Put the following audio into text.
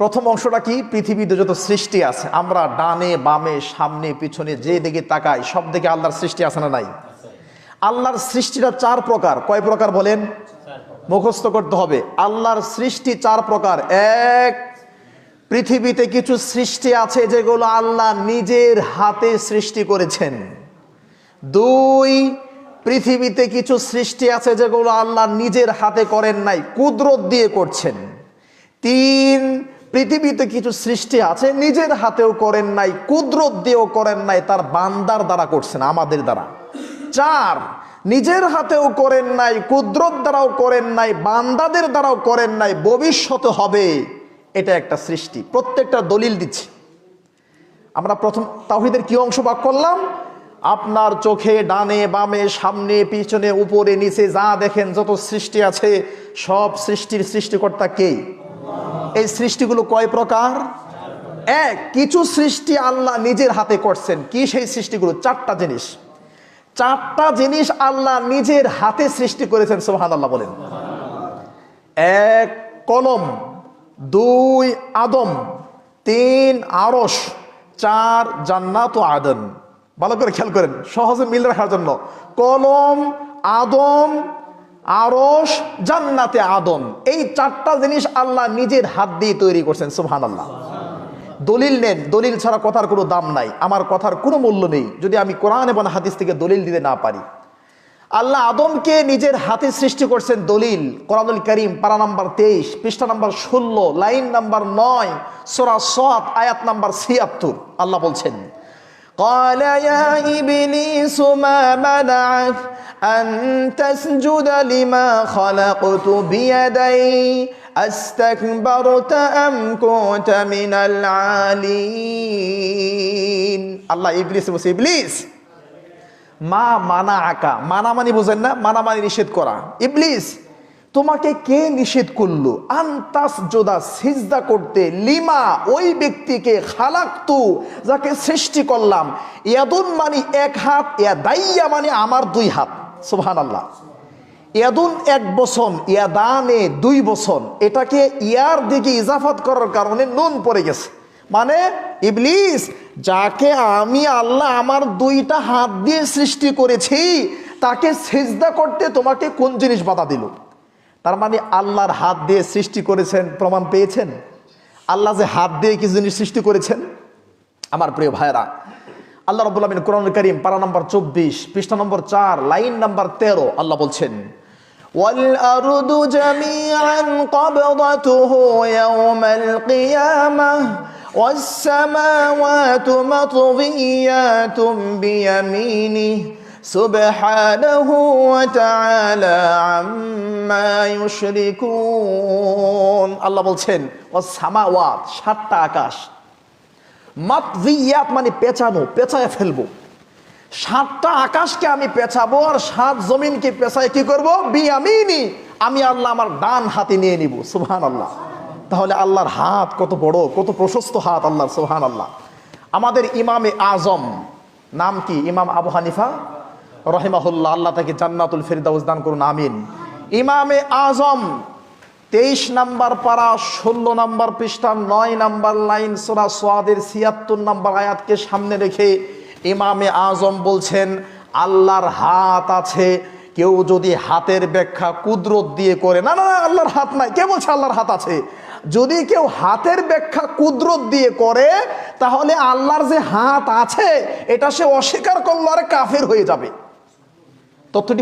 প্রথম অংশটা কি? পৃথিবীতে যত সৃষ্টি আছে, আমরা ডানে বামে সামনে পিছনে যে দিকে তাকাই সব দিকে আল্লাহর সৃষ্টি আছে না নাই? আল্লাহর সৃষ্টিটা চার প্রকার। কয় প্রকার বলেন? মুখস্থ করতে হবে। আল্লাহর সৃষ্টি চার প্রকার। এক, পৃথিবীতে কিছু সৃষ্টি আছে যেগুলো আল্লাহ নিজের হাতে সৃষ্টি করেছেন। দুই, পৃথিবীতে কিছু সৃষ্টি আছে যেগুলো আল্লাহ নিজের হাতে করেন নাই, কুদরত দিয়ে করছেন। তিন, পৃথিবীতে কিছু সৃষ্টি আছে নিজের হাতেও করেন নাই, কুদরত দিয়েও করেন নাই, তার বান্দার দ্বারা করছেন, আমাদের দ্বারা। চার, নিজের হাতেও করেন নাই, কুদরত দ্বারাও করেন নাই, বান্দাদের দ্বারাও করেন নাই, ভবিষ্যতে হবে। এটা একটা সৃষ্টি। প্রত্যেকটা দলিল দিচ্ছি। আমরা প্রথম তাওহীদের কি অংশ ভাগ করলাম? আপনার চোখে ডানে বামে সামনে পিছনে উপরে নিচে যা দেখেন, যত সৃষ্টি আছে সব সৃষ্টির সৃষ্টিকর্তা কে? এই সৃষ্টিগুলো কয় প্রকার? এক, কিছু সৃষ্টি আল্লাহ নিজের হাতে করছেন। কি সেই সৃষ্টিগুলো? চারটা জিনিস। চারটা জিনিস আল্লাহ নিজের হাতে সৃষ্টি করেছেন। সুবহানাল্লাহ বলেন। এক, কলম। দুই, আদম। তিন, আরশ। চার, জান্নাত ও আদন। ভালো করে খেয়াল করেন সহজে মিল রাখার জন্য। কলম, আদম, আরশ, জান্নাতে আদন, এই চারটা জিনিস আল্লাহ নিজের হাত দিয়ে তৈরি করছেন। সুবহানাল্লাহ। দলিল নেন, দলিল ছাড়া কথার কোনো দাম নাই, আমার কথার কোনো মূল্য নেই যদি আমি কোরআন এবং হাদিস থেকে দলিল দিতে না পারি। আল্লাহ আদমকে নিজের হাতে সৃষ্টি করছেন। দলিল কোরআনুল কারীম পারা নাম্বার 23 পৃষ্ঠা নাম্বার 16 লাইন নাম্বার 9 সূরা সাদ আয়াত নাম্বার 76। আল্লাহ বলছেন, قال يا إبليس ما منعك أن تسجد لما خلقت بيدي أستكبرت أم كنت من العالين। আল্লাহ ইবলিস বলছে, ইবলিস মা মানা আকা, মানা মানি বুঝেন না? মানা মানি নিষেধ করা। ইবলিস তোমাকে কে নিষেধ করলো? আনতাস জোদা, সিজদা করতে, লিমা ওই ব্যক্তিকে, খালাকতু যাকে সৃষ্টি করলাম, ইয়াদুন মানি এক হাত, ইয়াদাইয়া মানে আমার দুই হাত। সুবহানাল্লাহ। ইয়াদুন এক বচন, ইয়াদানে দুই বচন, এটাকে ইয়ার দিকে ইজাফাত করার কারণে নুন পড়ে গেছে। মানে ইবলিস যাকে আমি আল্লাহ আমার দুইটা হাত দিয়ে সৃষ্টি করেছি তাকে সিজদা করতে তোমাকে কোন জিনিস বাধা দিল? তার মানে আল্লাহর হাত দিয়ে সৃষ্টি করেছেন, প্রমাণ পেয়েছেন? আল্লাহ যে হাত দিয়ে কিছু জিনিস সৃষ্টি করেছেন। আমার প্রিয় ভাইরা, আল্লাহ রাব্বুল আলামিন কোরআনুল কারীম পারা নাম্বার 24 পৃষ্ঠা নম্বর 4 লাইন নাম্বার 13 আল্লাহ বলছেন, ওয়াল আরদু জামিআন ক্বাবদাতুহু ইয়াওমাল কিয়ামাহ ওয়াস সামাওয়াতু মাতওয়িয়াতুম বিয়ামিনিহি সুবহানাহু ওয়া তাআলা আম্মা ইউশরিকুন। আল্লাহ বলছেন, ওয়াস সামাওয়াত, সাতটা আকাশ, মাতওয়িয়াত মানে পেঁচানো, পেঁচায় ফেলবো। সাতটা আকাশকে আমি পেঁচাবো আর সাত জমিনকে পেঁচায় কি করব? বিয়ামিনি, আমি আল্লাহ আমার ডান হাতে নিয়ে নিব। সুবহানাল্লাহ। তাহলে আল্লাহর হাত কত বড়, কত প্রশস্ত হাত আল্লাহর। সুবহানাল্লাহ। আমাদের ইমামে আজম নাম কি? ইমাম আবু হানিফা রহিমাহুল্লাহ, আল্লাহ তাকে জান্নাতুল ফিরদাউস দান করুন, আমিন। ইমামে আজম 23 নাম্বার পারা 16 নাম্বার পৃষ্ঠা 9 নাম্বার লাইন সূরা সাদের 76 নাম্বার আয়াতকে সামনে রেখে ইমামে আজম বলছেন, আল্লাহর হাত আছে। কেউ যদি হাতের ব্যাখ্যা কুদরত দিয়ে করে, না না আল্লাহর হাত নাই, কে বলছে আল্লাহর হাত আছে? যদি কেউ হাতের ব্যাখ্যা কুদরত দিয়ে করে তাহলে আল্লাহর যে হাত আছে এটা সে অস্বীকার করলো আর কাফের হয়ে যাবে। তথ্যটি